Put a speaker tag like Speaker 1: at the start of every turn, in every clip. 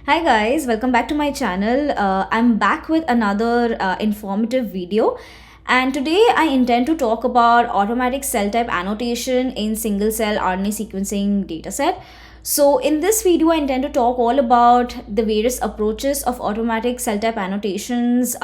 Speaker 1: Hi guys, welcome back to my channel. I'm back with another informative video, and today I intend to talk about automatic cell type annotation in single cell RNA sequencing dataset. So in this video I intend to talk all about the various approaches of automatic cell type annotations,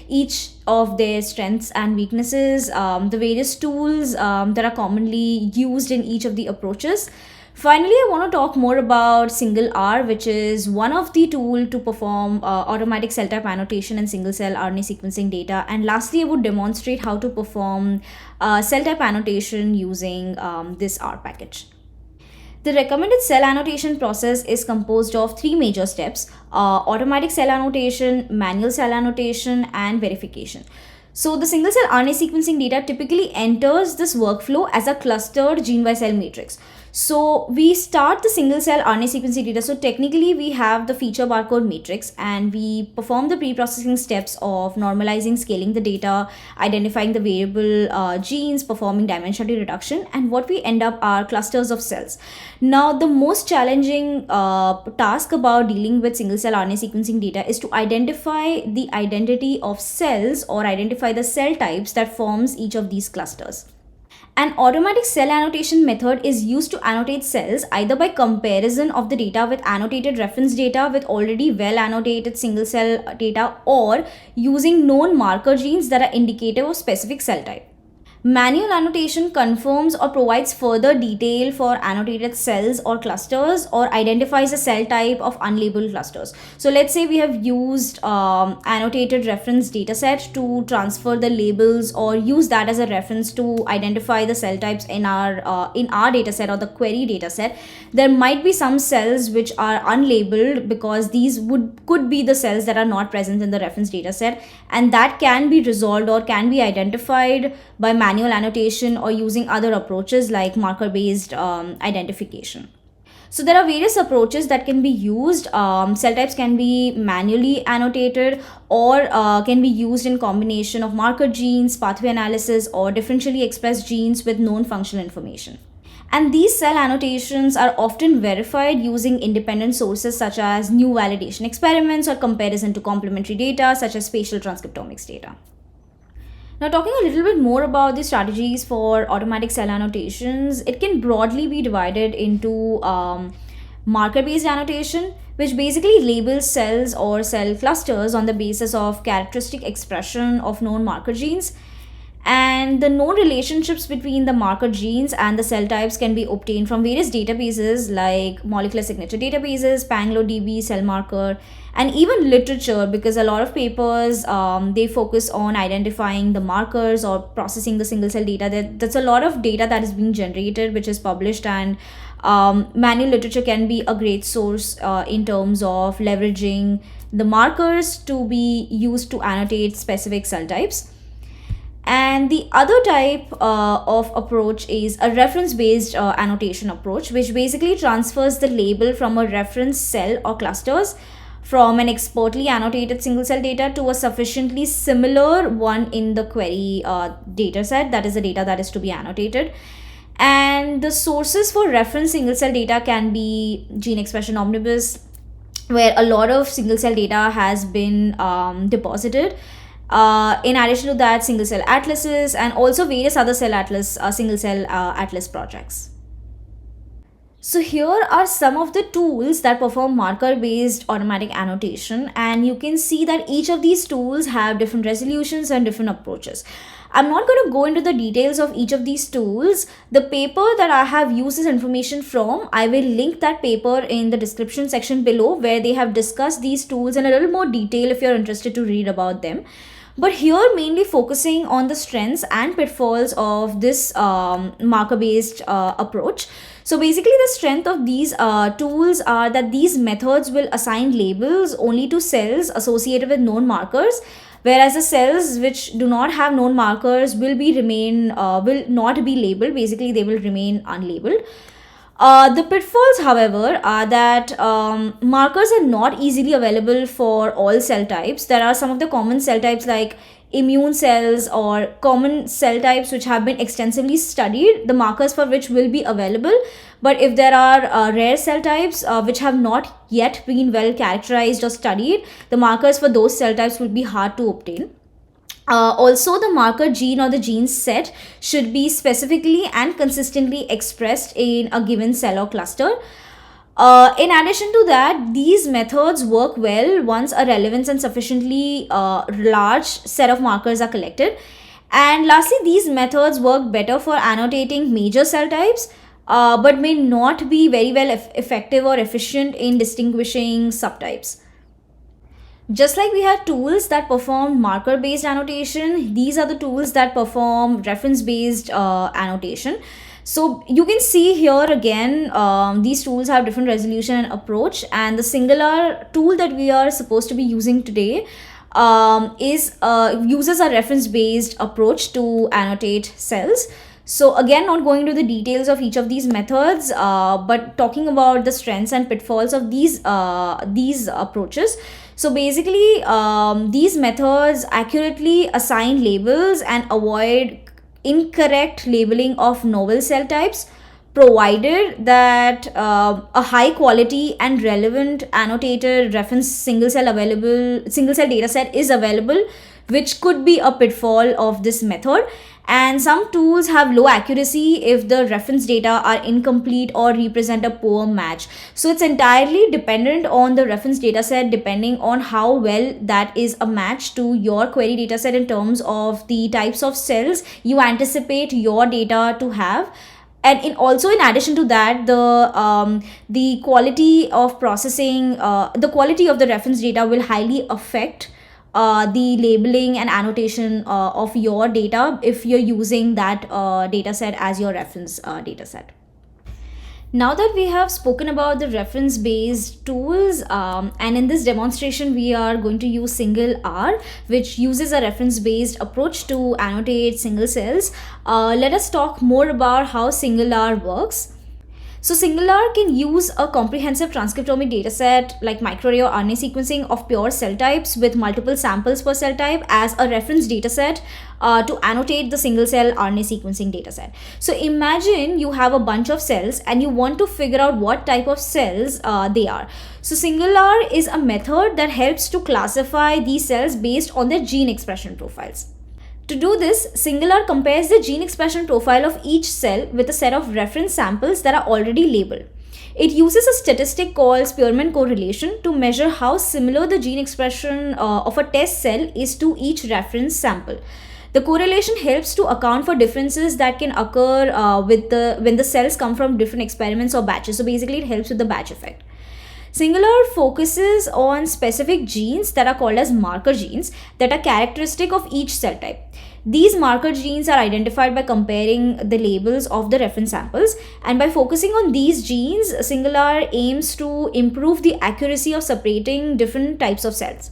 Speaker 1: each of their strengths and weaknesses, the various tools that are commonly used in each of the approaches. Finally, I want to talk more about SingleR, which is one of the tools to perform automatic cell type annotation in single cell RNA sequencing data. And lastly, I would demonstrate how to perform cell type annotation using this R package. The recommended cell annotation process is composed of three major steps: automatic cell annotation, manual cell annotation, and verification. So the single cell RNA sequencing data typically enters this workflow as a clustered gene by cell matrix. So we start the single cell RNA sequencing data. So technically we have the feature barcode matrix and we perform the pre-processing steps of normalizing, scaling the data, identifying the variable genes, performing dimensionality reduction, and what we end up are clusters of cells. Now the most challenging task about dealing with single cell RNA sequencing data is to identify the identity of cells or identify the cell types that forms each of these clusters. An automatic cell annotation method is used to annotate cells either by comparison of the data with annotated reference data with already well annotated single cell data, or using known marker genes that are indicative of specific cell type. Manual annotation confirms or provides further detail for annotated cells or clusters, or identifies a cell type of unlabeled clusters. So let's say we have used annotated reference dataset to transfer the labels or use that as a reference to identify the cell types in our dataset or the query dataset. There might be some cells which are unlabeled because these could be the cells that are not present in the reference dataset, and that can be resolved or can be identified by manual annotation or using other approaches like marker based identification. So there are various approaches that can be used. Cell types can be manually annotated or can be used in combination of marker genes, pathway analysis, or differentially expressed genes with known functional information. And these cell annotations are often verified using independent sources such as new validation experiments or comparison to complementary data such as spatial transcriptomics data. Now, talking a little bit more about the strategies for automatic cell annotations, it can broadly be divided into marker-based annotation, which basically labels cells or cell clusters on the basis of characteristic expression of known marker genes. And the known relationships between the marker genes and the cell types can be obtained from various databases like molecular signature databases, PangloDB, CellMarker, and even literature, because a lot of papers they focus on identifying the markers or processing the single cell data. That's a lot of data that is being generated which is published, and manual literature can be a great source in terms of leveraging the markers to be used to annotate specific cell types. And the other type of approach is a reference-based annotation approach, which basically transfers the label from a reference cell or clusters from an expertly annotated single cell data to a sufficiently similar one in the query dataset, that is the data that is to be annotated. And the sources for reference single cell data can be Gene Expression Omnibus, where a lot of single cell data has been deposited. In addition to that, single cell atlases and also various other single cell atlas projects. So here are some of the tools that perform marker based automatic annotation, and you can see that each of these tools have different resolutions and different approaches. I'm not going to go into the details of each of these tools. The paper that I have used this information from, I will link that paper in the description section below, where they have discussed these tools in a little more detail if you're interested to read about them. But here mainly focusing on the strengths and pitfalls of this marker-based approach. So basically the strength of these tools are that these methods will assign labels only to cells associated with known markers, whereas the cells which do not have known markers will not be labeled. Basically they will remain unlabeled. The pitfalls, however, are that markers are not easily available for all cell types. There are some of the common cell types like immune cells or common cell types which have been extensively studied, the markers for which will be available. But if there are rare cell types which have not yet been well characterized or studied, the markers for those cell types will be hard to obtain. Also, the marker gene or the gene set should be specifically and consistently expressed in a given cell or cluster. In addition to that, these methods work well once a relevant and sufficiently large set of markers are collected. And lastly, these methods work better for annotating major cell types, but may not be very well effective or efficient in distinguishing subtypes. Just like we have tools that perform marker-based annotation, these are the tools that perform reference-based annotation. So you can see here again, these tools have different resolution and approach, and the SingleR tool that we are supposed to be using today uses a reference-based approach to annotate cells. So again, not going into the details of each of these methods, but talking about the strengths and pitfalls of these approaches. So basically, these methods accurately assign labels and avoid incorrect labeling of novel cell types, provided that a high quality and relevant annotated reference single cell data set is available, which could be a pitfall of this method. And some tools have low accuracy if the reference data are incomplete or represent a poor match. So it's entirely dependent on the reference data set, depending on how well that is a match to your query data set in terms of the types of cells you anticipate your data to have. And in addition to that, the quality of processing, the quality of the reference data will highly affect the labeling and annotation of your data if you're using that data set as your reference data set. Now that we have spoken about the reference-based tools, and in this demonstration we are going to use SingleR, which uses a reference-based approach to annotate single cells, let us talk more about how SingleR works. So SingleR can use a comprehensive transcriptomic dataset like microarray or RNA sequencing of pure cell types with multiple samples per cell type as a reference dataset to annotate the single cell RNA sequencing dataset. So imagine you have a bunch of cells and you want to figure out what type of cells they are. So SingleR is a method that helps to classify these cells based on their gene expression profiles. To do this, SingleR compares the gene expression profile of each cell with a set of reference samples that are already labeled. It uses a statistic called Spearman correlation to measure how similar the gene expression of a test cell is to each reference sample. The correlation helps to account for differences that can occur when the cells come from different experiments or batches. So basically, it helps with the batch effect. SingleR focuses on specific genes that are called as marker genes that are characteristic of each cell type. These marker genes are identified by comparing the labels of the reference samples, and by focusing on these genes, SingleR aims to improve the accuracy of separating different types of cells.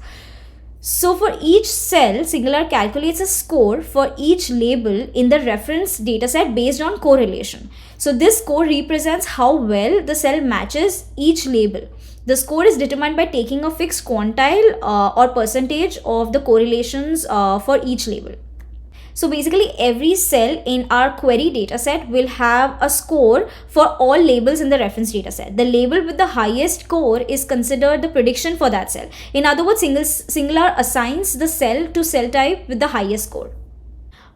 Speaker 1: So for each cell, SingleR calculates a score for each label in the reference dataset based on correlation. So this score represents how well the cell matches each label. The score is determined by taking a fixed quantile or percentage of the correlations for each label. So basically, every cell in our query dataset will have a score for all labels in the reference dataset. The label with the highest score is considered the prediction for that cell. In other words, SingleR assigns the cell to cell type with the highest score.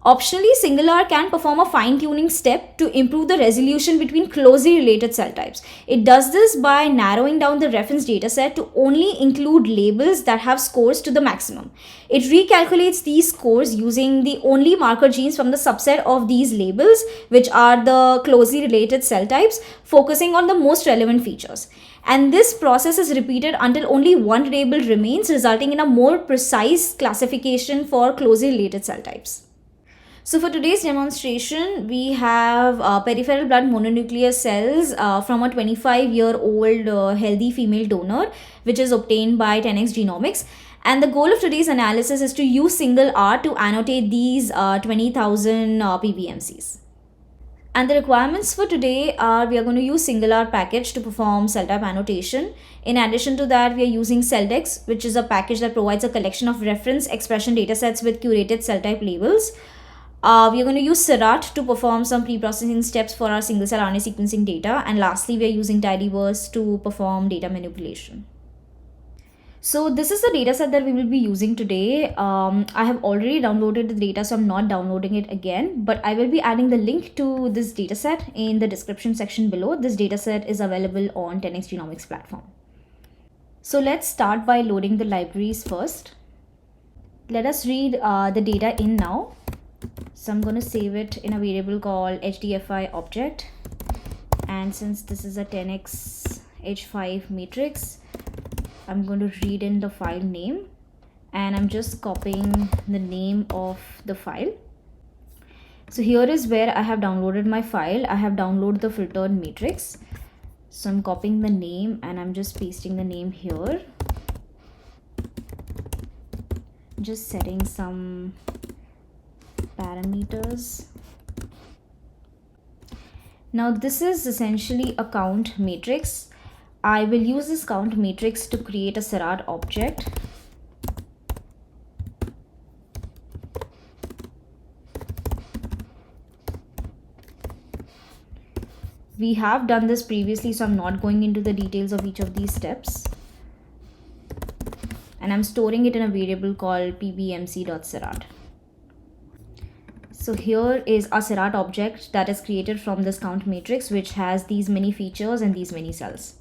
Speaker 1: Optionally, SingleR can perform a fine-tuning step to improve the resolution between closely related cell types. It does this by narrowing down the reference dataset to only include labels that have scores to the maximum. It recalculates these scores using the only marker genes from the subset of these labels, which are the closely related cell types, focusing on the most relevant features. And this process is repeated until only one label remains, resulting in a more precise classification for closely related cell types. So for today's demonstration, we have peripheral blood mononuclear cells from a 25-year-old healthy female donor, which is obtained by 10x Genomics. And the goal of today's analysis is to use SingleR to annotate these 20,000 PBMCs. And the requirements for today are we are going to use SingleR package to perform cell type annotation. In addition to that, we are using celldex, which is a package that provides a collection of reference expression datasets with curated cell type labels. We are going to use Seurat to perform some pre-processing steps for our single cell RNA sequencing data. And lastly, we are using tidyverse to perform data manipulation. So this is the dataset that we will be using today. I have already downloaded the data, so I'm not downloading it again, but I will be adding the link to this dataset in the description section below. This dataset is available on 10x Genomics platform. So let's start by loading the libraries first. Let us read the data in now. So I'm going to save it in a variable called HDFI object. And since this is a 10x H5 matrix, I'm going to read in the file name, and I'm just copying the name of the file. So here is where I have downloaded my file. I have downloaded the filtered matrix. So I'm copying the name and I'm just pasting the name here. Just setting some parameters. Now this is essentially a count matrix. I will use this count matrix to create a Seurat object. We have done this previously, so I'm not going into the details of each of these steps. And I'm storing it in a variable called pbmc.seurat. So here is a Seurat object that is created from this count matrix, which has these many features and these many cells.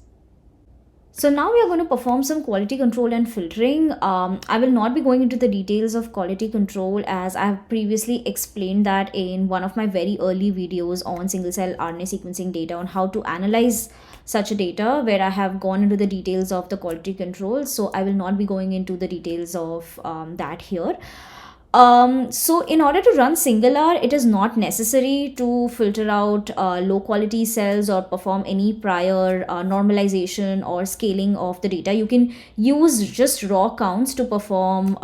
Speaker 1: So now we are going to perform some quality control and filtering. I will not be going into the details of quality control, as I have previously explained that in one of my very early videos on single cell RNA sequencing data on how to analyze such a data, where I have gone into the details of the quality control. So I will not be going into the details of that here. So in order to run SingleR, it is not necessary to filter out low quality cells or perform any prior normalization or scaling of the data. You can use just raw counts to perform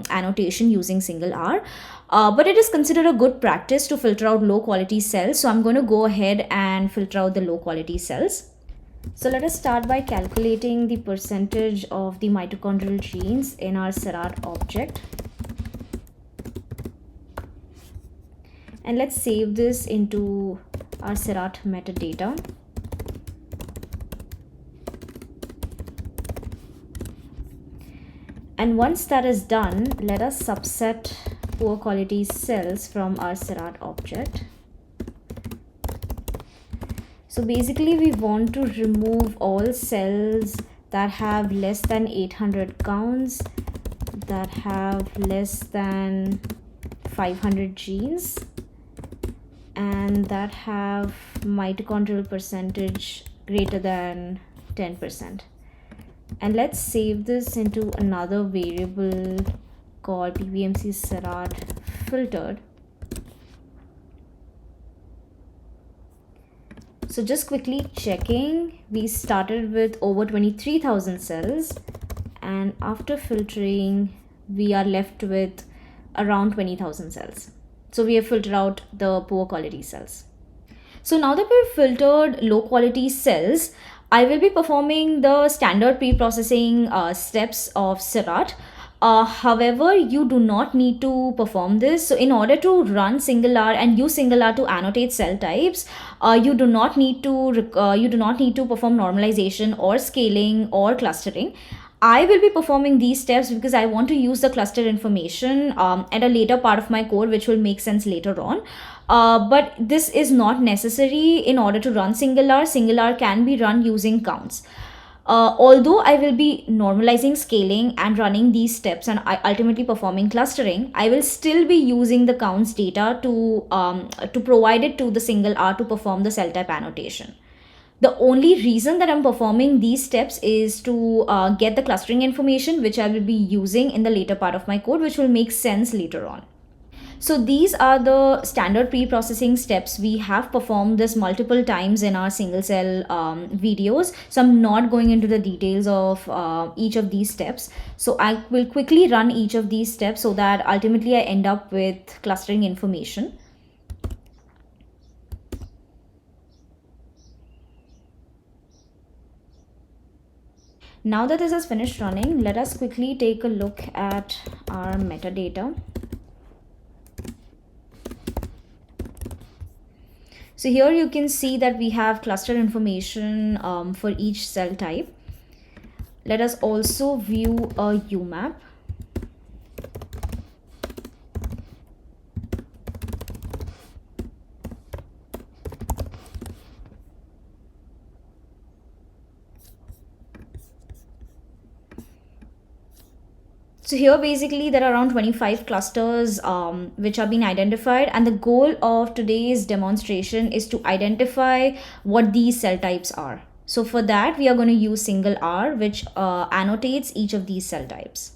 Speaker 1: annotation using SingleR. But it is considered a good practice to filter out low quality cells. So I'm going to go ahead and filter out the low quality cells. So let us start by calculating the percentage of the mitochondrial genes in our Seurat object. And let's save this into our Seurat metadata. And once that is done, let us subset poor quality cells from our Seurat object. So basically we want to remove all cells that have less than 800 counts, that have less than 500 genes, and that have mitochondrial percentage greater than 10%. And let's save this into another variable called pbmc Seurat filtered. So just quickly checking, we started with over 23,000 cells, and after filtering we are left with around 20,000 cells. So we have filtered out the poor quality cells. So now that we've filtered low quality cells, I will be performing the standard pre-processing steps of Seurat. However, you do not need to perform this. So in order to run SingleR and use SingleR to annotate cell types, you do not need to perform normalization or scaling or clustering. I will be performing these steps because I want to use the cluster information at a later part of my code, which will make sense later on. But this is not necessary in order to run SingleR. SingleR can be run using counts. Although I will be normalizing, scaling, and running these steps and ultimately performing clustering, I will still be using the counts data to provide it to the SingleR to perform the cell type annotation. The only reason that I'm performing these steps is to get the clustering information, which I will be using in the later part of my code, which will make sense later on. So these are the standard pre-processing steps. We have performed this multiple times in our single cell videos. So I'm not going into the details of each of these steps. So I will quickly run each of these steps so that ultimately I end up with clustering information. Now that this has finished running, let us quickly take a look at our metadata. So here you can see that we have cluster information for each cell type. Let us also view a UMAP. So here basically there are around 25 clusters which have been identified, and the goal of today's demonstration is to identify what these cell types are. So for that we are going to use SingleR, which annotates each of these cell types.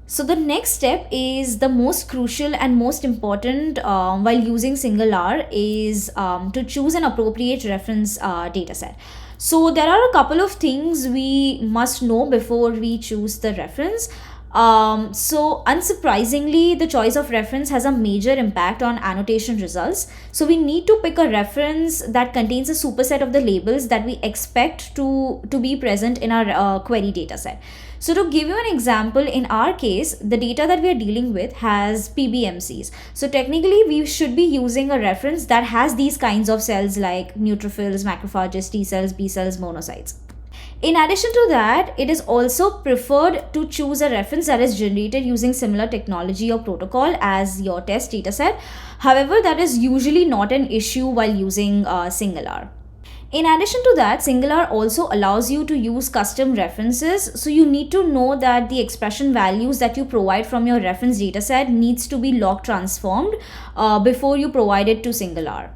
Speaker 1: So the next step is the most crucial and most important while using SingleR is to choose an appropriate reference dataset. So there are a couple of things we must know before we choose the reference. So unsurprisingly, the choice of reference has a major impact on annotation results. So we need to pick a reference that contains a superset of the labels that we expect to be present in our query dataset. So to give you an example, in our case, the data that we are dealing with has PBMCs. So technically, we should be using a reference that has these kinds of cells like neutrophils, macrophages, T cells, B cells, monocytes. In addition to that, it is also preferred to choose a reference that is generated using similar technology or protocol as your test dataset. However, that is usually not an issue while using SingleR. In addition to that, SingleR also allows you to use custom references. So you need to know that the expression values that you provide from your reference dataset needs to be log transformed before you provide it to SingleR.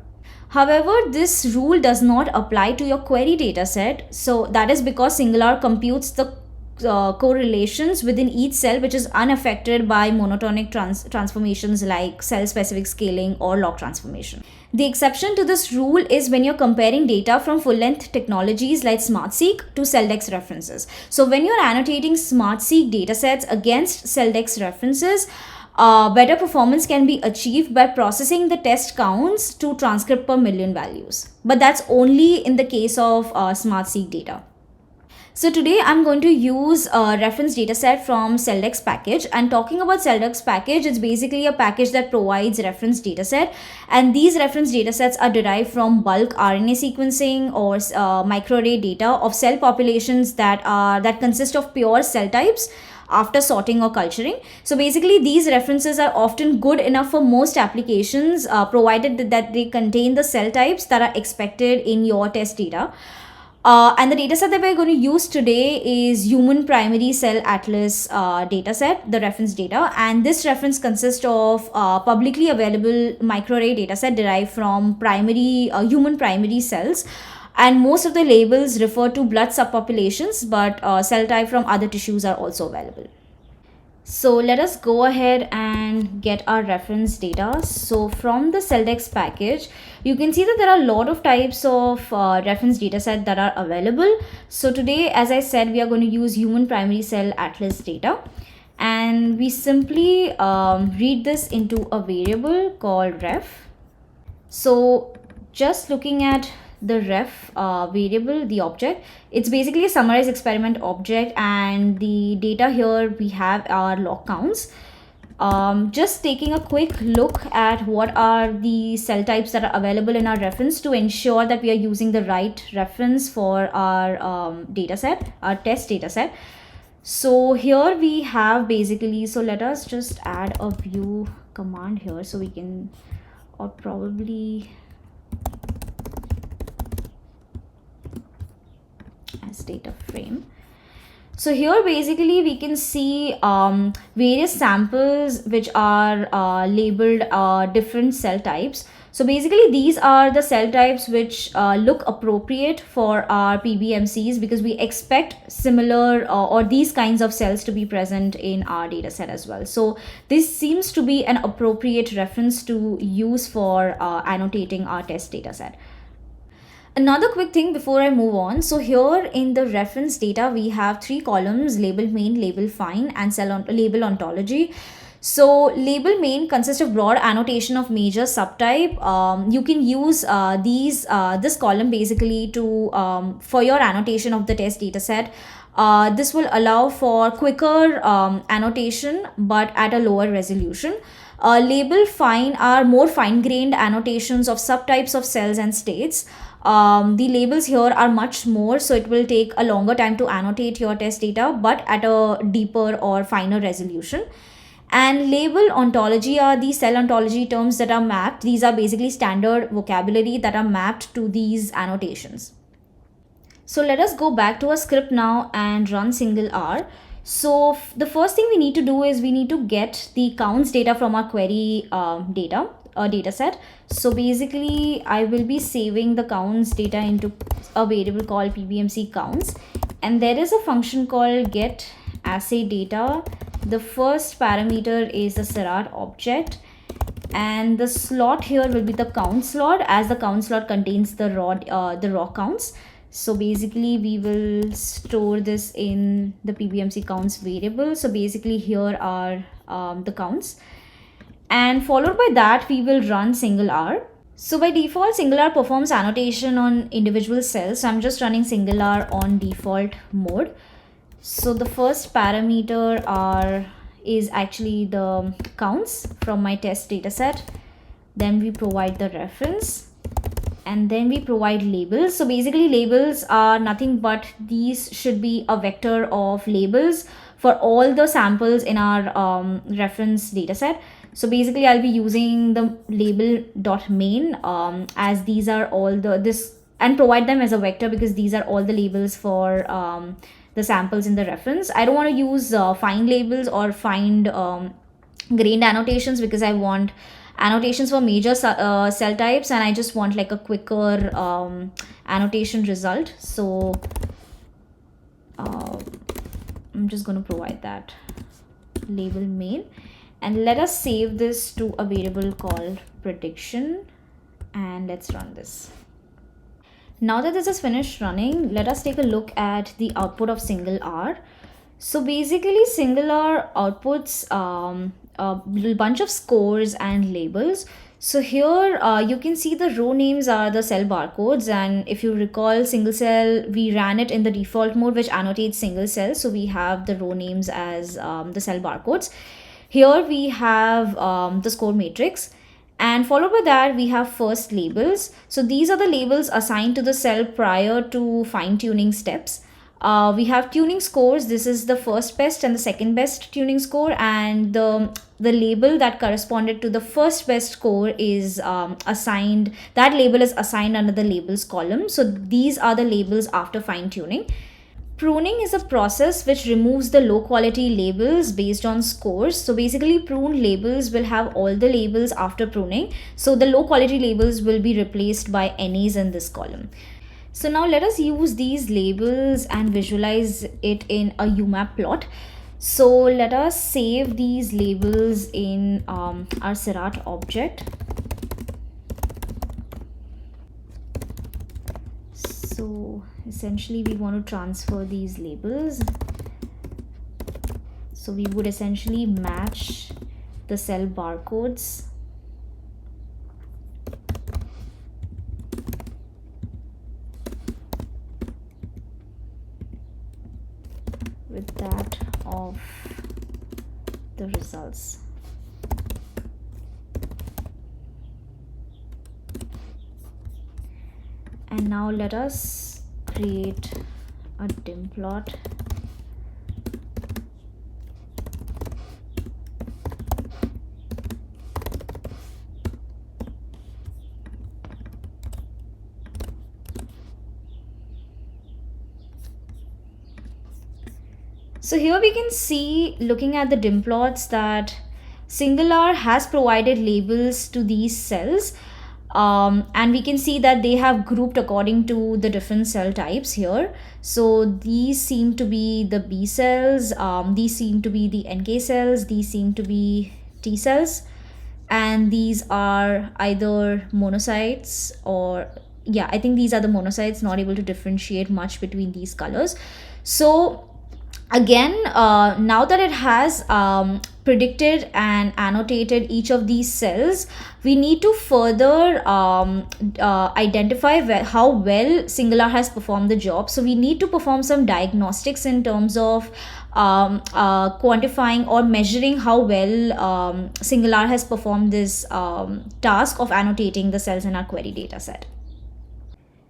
Speaker 1: However, this rule does not apply to your query dataset. So that is because SingleR computes the correlations within each cell which is unaffected by monotonic transformations like cell-specific scaling or log transformation. The exception to this rule is when you're comparing data from full-length technologies like SmartSeq to celldex references. So when you're annotating SmartSeq datasets against celldex references, better performance can be achieved by processing the test counts to transcript per million values. But that's only in the case of SmartSeq data. So today I'm going to use a reference dataset from celldex package. And talking about celldex package, it's basically a package that provides reference dataset. And these reference datasets are derived from bulk RNA sequencing or microarray data of cell populations that consist of pure cell types after sorting or culturing. So basically these references are often good enough for most applications provided that they contain the cell types that are expected in your test data. And the dataset that we're going to use today is Human Primary Cell Atlas dataset, the reference data. And this reference consists of publicly available microarray dataset derived from human primary cells. And most of the labels refer to blood subpopulations, but cell type from other tissues are also available. So let us go ahead and get our reference data. So from the celldex package, you can see that there are a lot of types of reference dataset that are available. So today, as I said, we are going to use Human Primary Cell Atlas data. And we simply read this into a variable called ref. So just looking at the ref variable, the object, it's basically a summarized experiment object, and the data here we have our log counts. Just taking a quick look at what are the cell types that are available in our reference to ensure that we are using the right reference for our dataset, our test dataset. So here we have basically, so let us just add a view command here so we can, or probably as data frame. So here basically we can see various samples which are labeled different cell types. So basically these are the cell types which look appropriate for our PBMCs because we expect similar or these kinds of cells to be present in our data set as well. So this seems to be an appropriate reference to use for annotating our test data set. Another quick thing before I move on. So here in the reference data, we have 3 columns: label main, label find, and label ontology. So label main consists of broad annotation of major subtype. You can use this column basically to for your annotation of the test dataset. This will allow for quicker annotation but at a lower resolution. Label fine are more fine-grained annotations of subtypes of cells and states. The labels here are much more, so it will take a longer time to annotate your test data, but at a deeper or finer resolution. And label ontology are the cell ontology terms that are mapped. These are basically standard vocabulary that are mapped to these annotations. So let us go back to our script now and run SingleR. So the first thing we need to do is we need to get the counts data from our query data set. So basically I will be saving the counts data into a variable called pbmc counts, and there is a function called get assay data. The first parameter is the Seurat object, and the slot here will be the count slot, as the count slot contains the raw counts. So basically we will store this in the pbmc counts variable. So basically here are the counts, and followed by that we will run SingleR. So by default SingleR performs annotation on individual cells, so I'm just running SingleR on default mode. So the first parameter is actually the counts from my test dataset. Then we provide the reference, and then we provide labels. So basically labels are nothing but these should be a vector of labels for all the samples in our reference dataset. So basically I'll be using the label.main as these are all and provide them as a vector because these are all the labels for the samples in the reference. I don't want to use find labels or find grained annotations because I want annotations for major cell types, and I just want like a quicker annotation result. So I'm just going to provide that label main, and let us save this to a variable called prediction, and let's run this. Now that this is finished running, let us take a look at the output of SingleR. So basically SingleR outputs a bunch of scores and labels. So here you can see the row names are the cell barcodes, and if you recall single cell, we ran it in the default mode which annotates single cell. So we have the row names as the cell barcodes. Here we have the score matrix, and followed by that we have first labels. So these are the labels assigned to the cell prior to fine-tuning steps. We have tuning scores. This is the first best and the second best tuning score, and the label that corresponded to the first best score is assigned. That label is assigned under the labels column. So these are the labels after fine-tuning. Pruning is a process which removes the low quality labels based on scores. So basically pruned labels will have all the labels after pruning. So the low quality labels will be replaced by NAs in this column. So now let us use these labels and visualize it in a UMAP plot. So let us save these labels in our Seurat object. So essentially we want to transfer these labels. So we would essentially match the cell barcodes with that of the results. And now let us create a dim plot. So here we can see, looking at the dim plots, that SingleR has provided labels to these cells. And we can see that they have grouped according to the different cell types here. So these seem to be the B cells, these seem to be the NK cells, these seem to be T cells, and these are either monocytes or, yeah, I think these are the monocytes, not able to differentiate much between these colors. So again, now that it has predicted and annotated each of these cells, we need to further identify how well SingleR has performed the job. So we need to perform some diagnostics in terms of quantifying or measuring how well SingleR has performed this task of annotating the cells in our query dataset.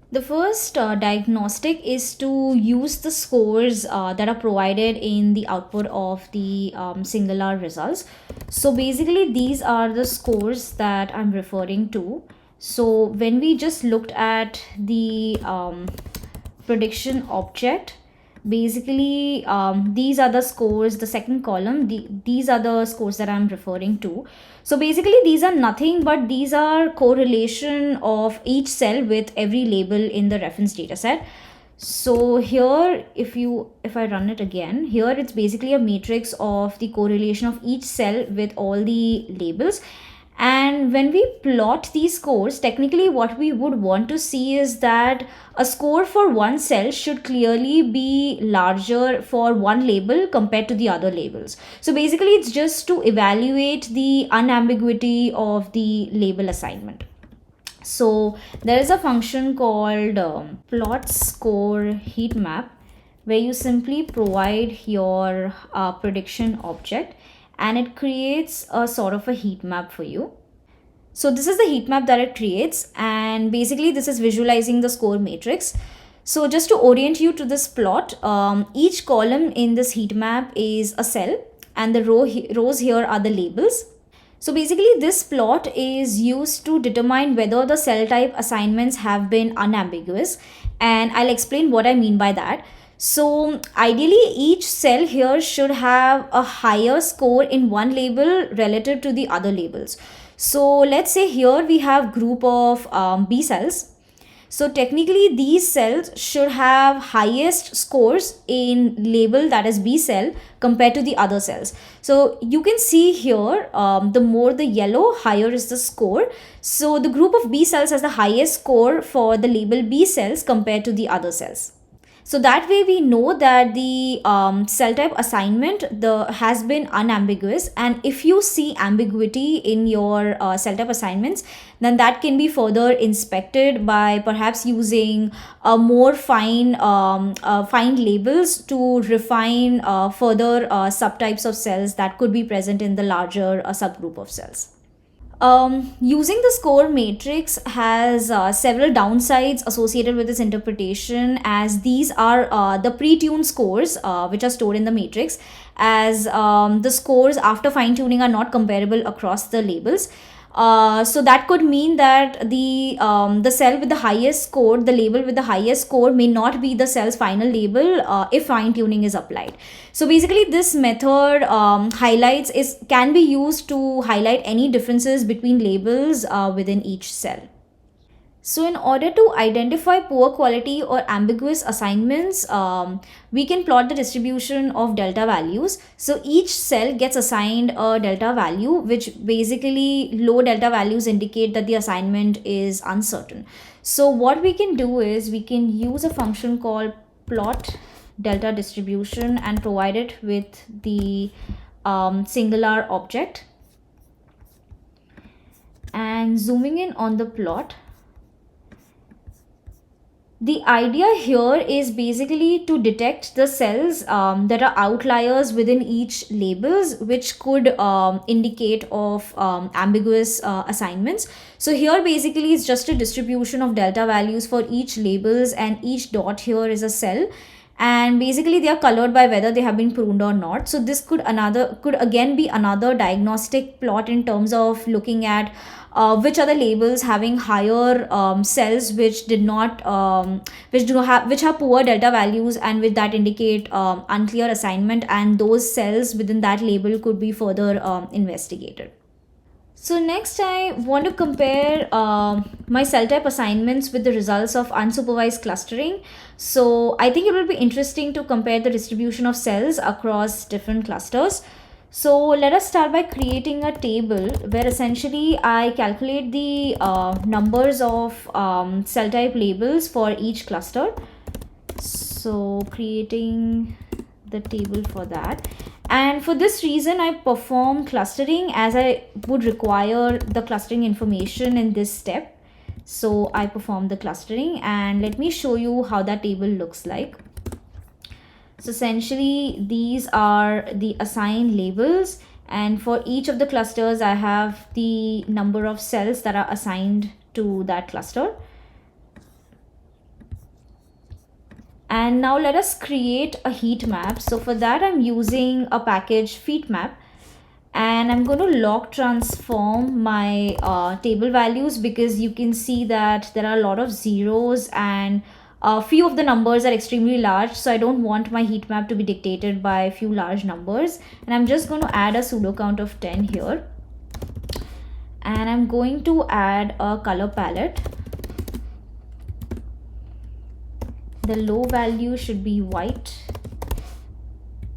Speaker 1: The first diagnostic is to use the scores that are provided in the output of the SingleR results. So basically these are the scores that I'm referring to. So when we just looked at the prediction object, basically these are the scores, the second column, these are the scores that I'm referring to. So basically these are nothing but these are correlation of each cell with every label in the reference dataset. So here if I run it again, here it's basically a matrix of the correlation of each cell with all the labels. And when we plot these scores, technically what we would want to see is that a score for one cell should clearly be larger for one label compared to the other labels. So basically it's just to evaluate the unambiguity of the label assignment. So there is a function called plot score heat map, where you simply provide your prediction object and it creates a sort of a heat map for you. So this is the heat map that it creates, and basically this is visualizing the score matrix. So just to orient you to this plot, each column in this heat map is a cell and the rows here are the labels. So basically this plot is used to determine whether the cell type assignments have been unambiguous, and I'll explain what I mean by that. So ideally each cell here should have a higher score in one label relative to the other labels. So let's say here we have group of B cells. So technically these cells should have highest scores in label that is B cell compared to the other cells. So you can see here the more the yellow, higher is the score. So the group of B cells has the highest score for the label B cells compared to the other cells. So that way we know that the cell type assignment has been unambiguous, and if you see ambiguity in your cell type assignments, then that can be further inspected by perhaps using more fine labels to refine further subtypes of cells that could be present in the larger subgroup of cells. Using the score matrix has several downsides associated with this interpretation, as these are the pre-tuned scores which are stored in the matrix, as the scores after fine-tuning are not comparable across the labels. So that could mean that the cell with the highest score, the label with the highest score, may not be the cell's final label if fine tuning is applied. So basically this method can be used to highlight any differences between labels within each cell. So in order to identify poor quality or ambiguous assignments, we can plot the distribution of delta values. So each cell gets assigned a delta value, which basically low delta values indicate that the assignment is uncertain. So what we can do is we can use a function called plot delta distribution and provide it with the SingleR object. And zooming in on the plot, the idea here is basically to detect the cells that are outliers within each labels, which could indicate of ambiguous assignments. So here basically it's just a distribution of delta values for each labels, and each dot here is a cell, and basically they are colored by whether they have been pruned or not. So this could again be another diagnostic plot in terms of looking at which are the labels having higher cells which have poor delta values and with that indicate unclear assignment, and those cells within that label could be further investigated. So next I want to compare my cell type assignments with the results of unsupervised clustering. So I think it will be interesting to compare the distribution of cells across different clusters. So let us start by creating a table where essentially I calculate the numbers of cell type labels for each cluster. So creating the table for that, And for this reason, I perform clustering as I would require the clustering information in this step. So I perform the clustering, and let me show you how that table looks like. So essentially, these are the assigned labels, and for each of the clusters, I have the number of cells that are assigned to that cluster. And now let us create a heat map. So for that, I'm using a package feedmap, and I'm going to log transform my table values, because you can see that there are a lot of zeros and a few of the numbers are extremely large. So I don't want my heat map to be dictated by a few large numbers. And I'm just going to add a pseudo count of 10 here. And I'm going to add a color palette. The low value should be white.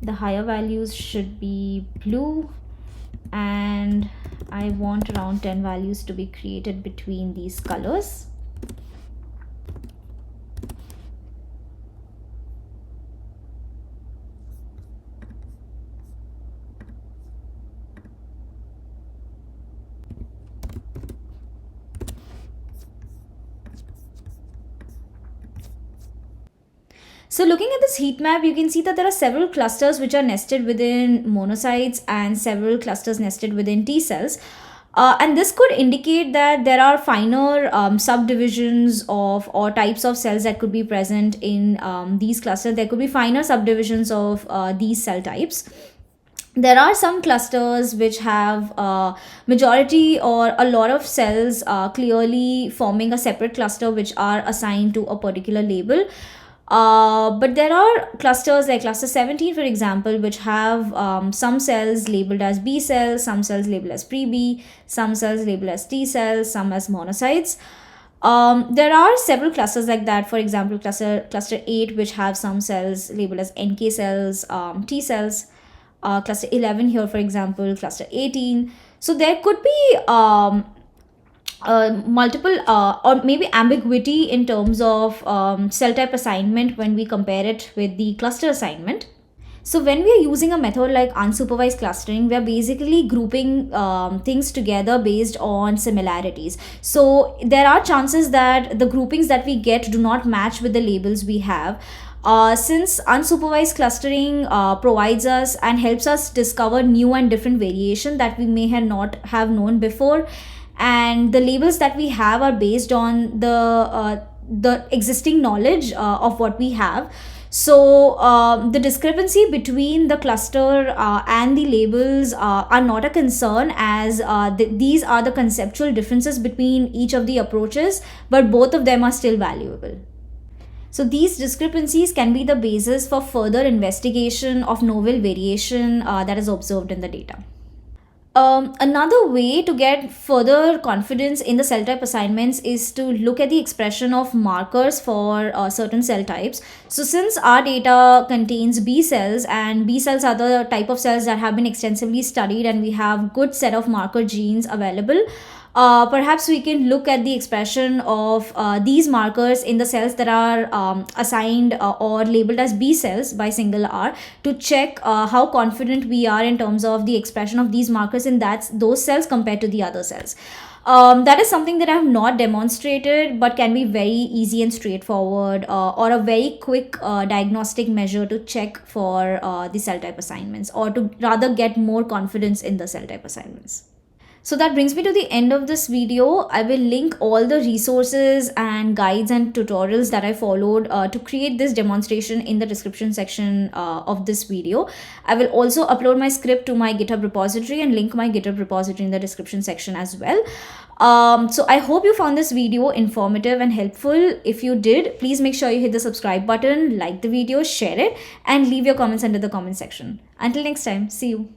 Speaker 1: The higher values should be blue. And I want around 10 values to be created between these colors. So looking at this heat map, you can see that there are several clusters which are nested within monocytes and several clusters nested within T cells. And this could indicate that there are finer subdivisions of or types of cells that could be present in these clusters. There could be finer subdivisions of these cell types. There are some clusters which have majority or a lot of cells clearly forming a separate cluster which are assigned to a particular label. But there are clusters like cluster 17, for example, which have some cells labeled as B cells, some cells labeled as pre-B, some cells labeled as T cells, some as monocytes. There are several clusters like that. For example, cluster 8, which have some cells labeled as NK cells, T cells. Cluster 11 here, for example, cluster 18. So there could be multiple or maybe ambiguity in terms of cell type assignment when we compare it with the cluster assignment. So when we are using a method like unsupervised clustering, we are basically grouping things together based on similarities. So there are chances that the groupings that we get do not match with the labels we have. Since unsupervised clustering provides us and helps us discover new and different variation that we may not have known before, and the labels that we have are based on the existing knowledge of what we have. So the discrepancy between the cluster and the labels are not a concern, as these are the conceptual differences between each of the approaches, but both of them are still valuable. So these discrepancies can be the basis for further investigation of novel variation that is observed in the data. Another way to get further confidence in the cell type assignments is to look at the expression of markers for certain cell types. So since our data contains B cells, and B cells are the type of cells that have been extensively studied, and we have good set of marker genes available, perhaps we can look at the expression of these markers in the cells that are assigned or labeled as B cells by SingleR to check how confident we are in terms of the expression of these markers in those cells compared to the other cells. That is something that I have not demonstrated, but can be very easy and straightforward, or a very quick diagnostic measure to check for the cell type assignments, or to rather get more confidence in the cell type assignments. So that brings me to the end of this video. I will link all the resources and guides and tutorials that I followed to create this demonstration in the description section of this video. I will also upload my script to my GitHub repository and link my GitHub repository in the description section as well. So I hope you found this video informative and helpful. If you did, please make sure you hit the subscribe button, like the video, share it, and leave your comments under the comment section. Until next time, see you.